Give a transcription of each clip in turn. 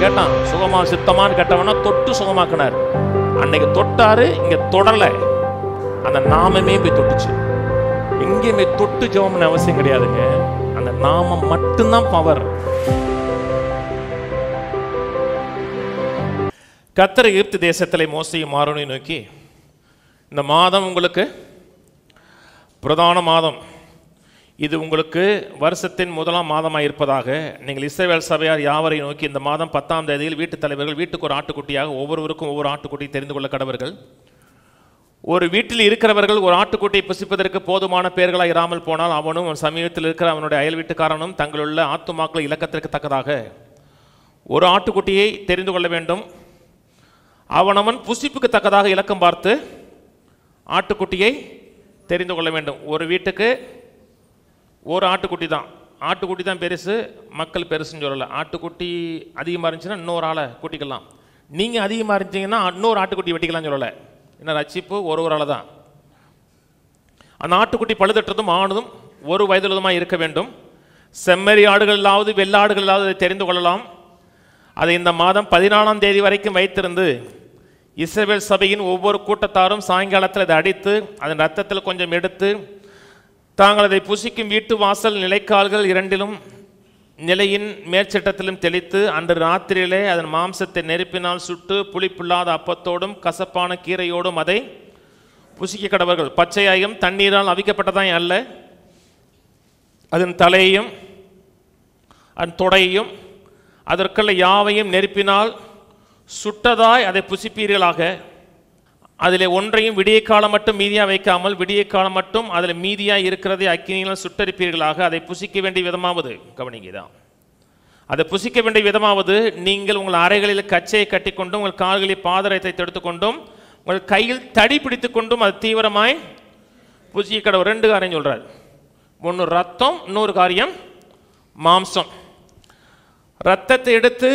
கேட்டான், சுகமா சித்தமான்னு கேட்டவனா தொட்டு சுகமாக்கினார். அன்னைக்கு தொட்டாரு, இங்க தொடரல, அந்த நாமமே போய் தொட்டுச்சு. எங்கேயுமே தொட்டு ஜெபம்னு அவசியம் கிடையாதுங்க, அந்த நாமம் மட்டும்தான் பவர். கர்த்தர் எகிப்து தேசத்திலே மோசேயும் ஆரோனையும் நோக்கி, இந்த மாதம் உங்களுக்கு பிரதான மாதம், இது உங்களுக்கு வருஷத்தின் முதலாம் மாதமாக இருப்பதாக நீங்கள் இஸ்ரவேல் சபையார் யாவரை நோக்கி, இந்த மாதம் 10ஆம் தேதியில் வீட்டுத் தலைவர்கள் வீட்டுக்கு ஒரு ஆட்டுக்குட்டியாக ஒவ்வொருவருக்கும் ஒவ்வொரு ஆட்டுக்குட்டி தெரிந்து கொள்ள கடவர்கள். ஒரு வீட்டில் இருக்கிறவர்கள் ஒரு ஆட்டுக்குட்டியை புசிப்பதற்கு போதுமான பேர்களாக இராமல் போனால் அவனும் சமீபத்தில் இருக்கிற அவனுடைய அயல் வீட்டுக்காரனும் தங்களுள்ள ஆத்துமாக்களை இலக்கத்திற்கு தக்கதாக ஒரு ஆட்டுக்குட்டியை தெரிந்து கொள்ள வேண்டும். அவனவன் புசிப்புக்கு தக்கதாக இலக்கம் பார்த்து ஆட்டுக்குட்டியை தெரிந்து கொள்ள வேண்டும். ஒரு வீட்டுக்கு ஒரு ஆட்டுக்குட்டி தான், ஆட்டுக்குட்டி தான் பெருசு, மக்கள் பெருசுன்னு சொல்லலை. ஆட்டுக்குட்டி அதிகமாக இருந்துச்சுன்னா இன்னொரு ஆளை கூட்டிக்கலாம், நீங்கள் அதிகமாக இருந்துச்சிங்கன்னா இன்னொரு ஆட்டுக்குட்டி வெட்டிக்கலாம்னு சொல்லலை. என்ன ரட்சிப்பு ஒரு ஆளை தான். அந்த ஆட்டுக்குட்டி பழுதற்றதும் ஆனதும் ஒரு வயதுள்ளதுமாக இருக்க வேண்டும். செம்மறி ஆடுகளிலாவது வெள்ளாடுகளிலாவது அதை தெரிந்து கொள்ளலாம். அதை இந்த மாதம் 14ஆம் தேதி வரைக்கும் வைத்திருந்து இஸ்ரவேல் சபையின் ஒவ்வொரு கூட்டத்தாரும் சாயங்காலத்தில் அதை அடித்து அதன் ரத்தத்தில் கொஞ்சம் எடுத்து தாங்கள் அதை புசிக்கும் வீட்டு வாசல் நிலைக்கால்கள் இரண்டிலும் நிலையின் மேற்சட்டத்திலும் தெளித்து அன்று ராத்திரியிலே அதன் மாம்சத்தை நெருப்பினால் சுட்டு புளிப்பில்லாத அப்பத்தோடும் கசப்பான கீரையோடும் அதை புசிக்க கடவர்கள். பச்சையாயும் தண்ணீரால் அவிக்கப்பட்டதாய் அல்ல, அதன் தலையையும் அதன் தொடையையும் அதற்குள்ள யாவையும் நெருப்பினால் சுட்டதாய் அதை புசிப்பீர்களாக. அதில் ஒன்றையும் விடிய காலம் மட்டும் மீதியாக வைக்காமல் விடிய காலம் மட்டும் அதில் மீதியாக இருக்கிறதை அக்கினியால் சுட்டரிப்பீர்களாக. அதை புசிக்க வேண்டிய விதமாவது, கவனிங்கதான், அதை புசிக்க வேண்டிய விதமாவது, நீங்கள் உங்கள் அறைகளில் கச்சையை கட்டிக்கொண்டும் உங்கள் கால்களில் பாதரத்தை எடுத்துக்கொண்டும் உங்கள் கையில் தடி பிடித்து கொண்டும் அது தீவிரமாய் புசிக்க கடவுள். 2 காரியம் சொல்கிறார், ஒன்று ரத்தம், இன்னொரு காரியம் மாம்சம். ரத்தத்தை எடுத்து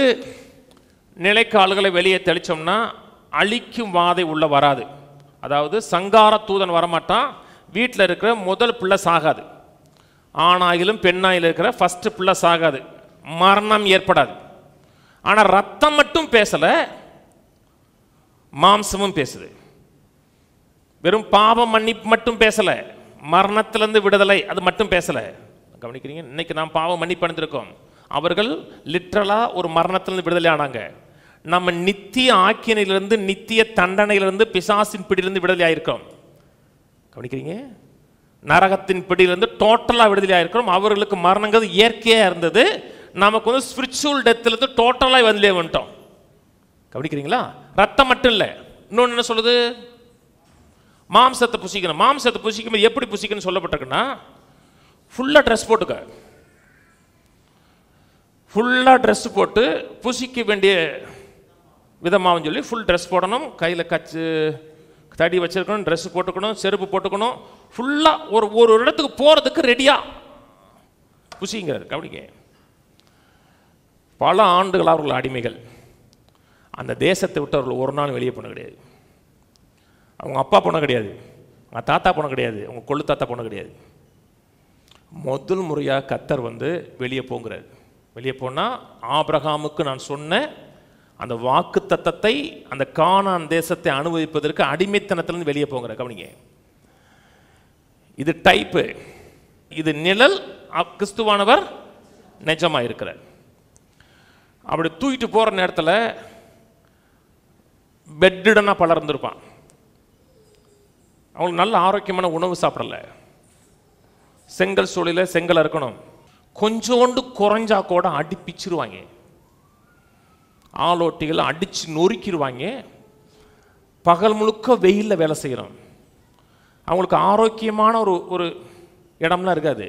நிலைக்கால்களை வெளியே தெளித்தோம்னா அழிக்கும் வாதை உள்ள வராது. அதாவது சங்கார தூதன் வரமாட்டான், வீட்டில் இருக்கிற முதல் பிள்ளை சாகாது, ஆணாயிலும் பெண்ணாயிலும் இருக்கிற ஃபஸ்ட்டு பிள்ளை சாகாது, மரணம் ஏற்படாது. ஆனால் ரத்தம் மட்டும் பேசலை, மாம்சமும் பேசுது. வெறும் பாவம் மன்னிப்பு மட்டும் பேசலை, மரணத்திலிருந்து விடுதலை அது மட்டும் பேசலை. கவனிக்கிறீங்க, இன்னைக்கு நாம் பாவம் மன்னிப்பு அடைந்திருக்கோம், அவர்கள் லிட்ரலாக ஒரு மரணத்திலிருந்து விடுதலை ஆனாங்க. நம்ம நித்திய ஆக்கினையிலிருந்து நித்திய தண்டனையிலிருந்து பிசாசின் பிடியிலிருந்து விடுதலை ஆயிருக்கிறோம். கவனிக்கிறீங்க, நரகத்தின் பிடியிலிருந்து டோட்டலாக விடுதலை ஆயிருக்கிறோம். அவர்களுக்கு மரணங்கிறது இயற்கையாக இருந்தது, நமக்கு வந்து ஸ்பிரிச்சுவல் டெத்திலிருந்து டோட்டலாக விடுதலை வந்துட்டோம். கவனிக்கிறீங்களா? ரத்தம் மட்டும் இல்லை, இன்னொன்று என்ன சொல்லுது, மாம்சத்தை புசிக்கணும். மாம்சத்தை புசிக்கும்போது எப்படி புசிக்கணும்னு சொல்லப்பட்டிருக்குன்னா, ஃபுல்லாக ட்ரெஸ் போட்டுக்க, ஃபுல்லாக ட்ரெஸ் போட்டு புசிக்க வேண்டிய விதமாகன்னு சொல்லி ஃபுல் ட்ரெஸ் போடணும், கையில் கச்சு தடி வச்சுருக்கணும், ட்ரெஸ் போட்டுக்கணும், செருப்பு போட்டுக்கணும், ஃபுல்லாக ஒரு இடத்துக்கு போகிறதுக்கு ரெடியாக புசிங்கிறார். கவனிங்க, பல ஆண்டுகள் அவர்கள் அடிமைகள், அந்த தேசத்தை விட்டு அவர்கள் ஒரு நாள் வெளியே போன கிடையாது. அவங்க அப்பா போன கிடையாது, அவங்க தாத்தா போன கிடையாது, அவங்க கொள்ளு தாத்தா போன கிடையாது. முதல் முறையாக கர்த்தர் வந்து வெளியே போங்கிறார். வெளியே போனால் ஆபிரகாமுக்கு நான் சொன்ன அந்த வாக்கு தத்தத்தை, அந்த கானான் தேசத்தை அனுபவிப்பதற்கு அடிமைத்தனத்திலிருந்து வெளியே போங்கிற. கவனிங்க, இது டைப்பு, இது நிழல், கிறிஸ்துவானவர் நிஜமாக இருக்கிறார். அப்படி தூக்கிட்டு போகிற நேரத்தில் பெட்டுடனாக பலர் இருந்திருப்பான். அவங்களுக்கு நல்ல ஆரோக்கியமான உணவு சாப்பிடலை, செங்கல் சூழலில் செங்கல் இருக்கணும், கொஞ்சோண்டு குறைஞ்சா கூட அடிப்பிச்சிருவாங்க, ஆலோட்டிகளை அடித்து நொறுக்கிடுவாங்க. பகல் முழுக்க வெயிலில் வேலை செய்கிறோம். அவங்களுக்கு ஆரோக்கியமான ஒரு இடம்லாம் இருக்காது.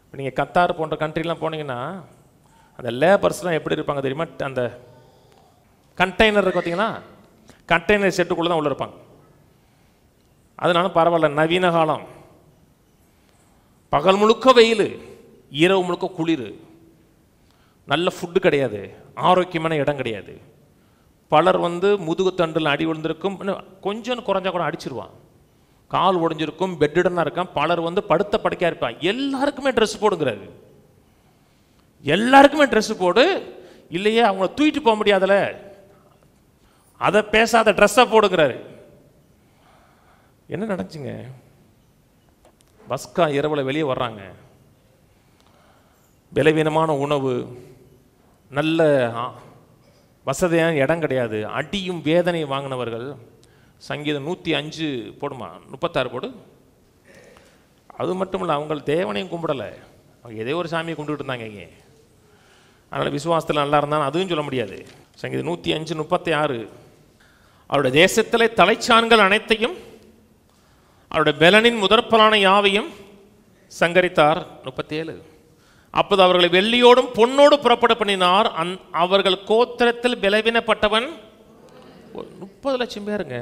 இப்போ நீங்கள் கத்தார் போன்ற கண்ட்ரிலாம் போனீங்கன்னா அந்த லேபர்ஸ்லாம் எப்படி இருப்பாங்க தெரியுமா? அந்த கண்டெய்னர் இருக்கு பார்த்தீங்கன்னா, கண்டெய்னர் செட்டுக்குள்ளே தான் உள்ள இருப்பாங்க. அதனால பரவாயில்ல, நவீன காலம். பகல் முழுக்க வெயில், இரவு முழுக்க குளிர், நல்ல ஃபுட்டு கிடையாது, ஆரோக்கியமான இடம் கிடையாது. பலர் வந்து முதுகு தண்டில் அடி விழுந்திருக்கும், கொஞ்சம் குறைஞ்சா கூட அடிச்சிருவான், கால் உடைஞ்சிருக்கும், பெட்டுடனாக இருக்கான். பலர் வந்து படுத்த படுக்கையாக இருப்பான். எல்லாருக்குமே ட்ரெஸ் போடுங்கிறாரு, எல்லாருக்குமே ட்ரெஸ் போடு, இல்லையே அவங்கள தூக்கிட்டு போக முடியாதுல்ல, அதை பேசாத, ட்ரெஸ்ஸை போடுங்கிறாரு. என்ன நடந்துச்சுங்க? பஸ்கா இரவில் வெளியே வர்றாங்க. பலவீனமான உணவு, நல்ல வசதியான இடம் கிடையாது, அடியும் வேதனை வாங்கினவர்கள். சங்கீதம் 105 போடுமா, 36 போடு. அது மட்டும் இல்லை, அவங்க தேவனையும் கும்பிடலை, அவங்க ஏதோ ஒரு சாமியை கும்பிட்டு இருந்தாங்க இங்கே. அதனால் விசுவாசத்தில் நல்லா இருந்தாலும் அதுவும் சொல்ல முடியாது. சங்கீதம் 105 36, அவருடைய தேசத்தில் தலைச்சான்கள் அனைத்தையும் அவருடைய பெலனின் முதற்பலான யாவையும் சங்கரித்தார். 37, அப்போது அவர்களை வெள்ளியோடும் பொன்னோடு புறப்பட பண்ணினார். அவர்கள் கோத்திரத்தில் பலவீனப்பட்டவன் 30 லட்சம் பேருங்க.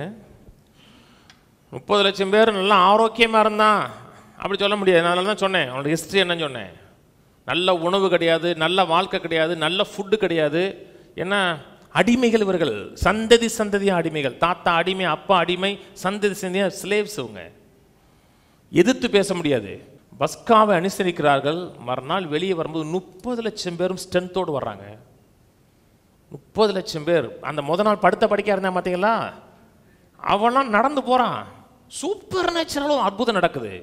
30 லட்சம் பேர் நல்லா ஆரோக்கியமாக இருந்தான் அப்படி சொல்ல முடியாது. நான் அதனால தான் சொன்னேன், அவனோட ஹிஸ்ட்ரி என்னன்னு சொன்னேன். நல்ல உணவு கிடையாது, நல்ல வாழ்க்கை கிடையாது, நல்ல ஃபுட்டு கிடையாது. ஏன்னா அடிமைகள் இவர்கள், சந்ததி சந்ததியாக அடிமைகள். தாத்தா அடிமை, அப்பா அடிமை, சந்ததி சந்ததியாக ஸ்லேவ்ஸ். அவங்க எதிர்த்து பேச முடியாது. பஸ்காவை அனுசரிக்கிறார்கள். மறுநாள் வெளியே வரும்போது 30 லட்சம் பேரும் ஸ்ட்ரென்த்தோடு வர்றாங்க. 30 லட்சம் பேர். அந்த முத நாள் படுத்த படிக்க இருந்தா பார்த்தீங்களா, அவெல்லாம் நடந்து போகிறான். சூப்பர் நேச்சுரலும் அற்புதம் நடக்குது.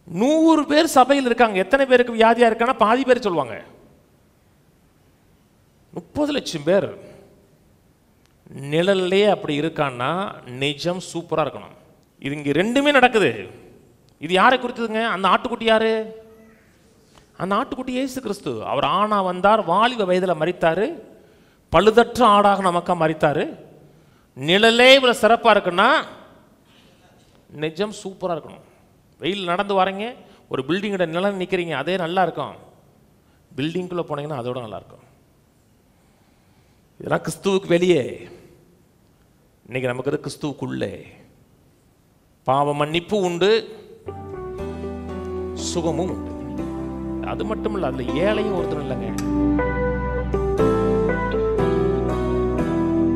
100 பேர் சபையில் இருக்காங்க. எத்தனை பேருக்கு வியாதியாக இருக்கான்னா பாதி பேர் சொல்லுவாங்க. 30 லட்சம் பேர் நிழல்லே அப்படி இருக்கான்னா நிஜம் சூப்பராக இருக்கணும். இது இங்கே ரெண்டுமே நடக்குது. இது யாரை குறித்ததுங்க? அந்த ஆட்டுக்குட்டி யாரு? அந்த ஆட்டுக்குட்டி இயேசு கிறிஸ்து. அவர் ஆணா வந்தார், வாலிப வயதில் மரித்தார், பழுதற்ற ஆடாக நமக்காக மரித்தார். நிழலே இவ்வளோ சிறப்பாக இருக்குன்னா நிஜம் சூப்பராக இருக்கணும். வெயில் நடந்து வரீங்க, ஒரு பில்டிங்கோட நிழல் நிற்கிறீங்க, அதே நல்லா இருக்கும். பில்டிங்குள்ளே போனீங்கன்னா அதோட நல்லா இருக்கும். இதெல்லாம் கிறிஸ்துவுக்கு வெளியே. இன்னைக்கு நமக்கு இது கிறிஸ்துவுக்குள்ளே. பாவ மன்னிப்பு உண்டு, சுகமும் உண்டு. அது மட்டும் இல்லை, அதில் ஏழையும் ஒருத்தர் இல்லைங்க.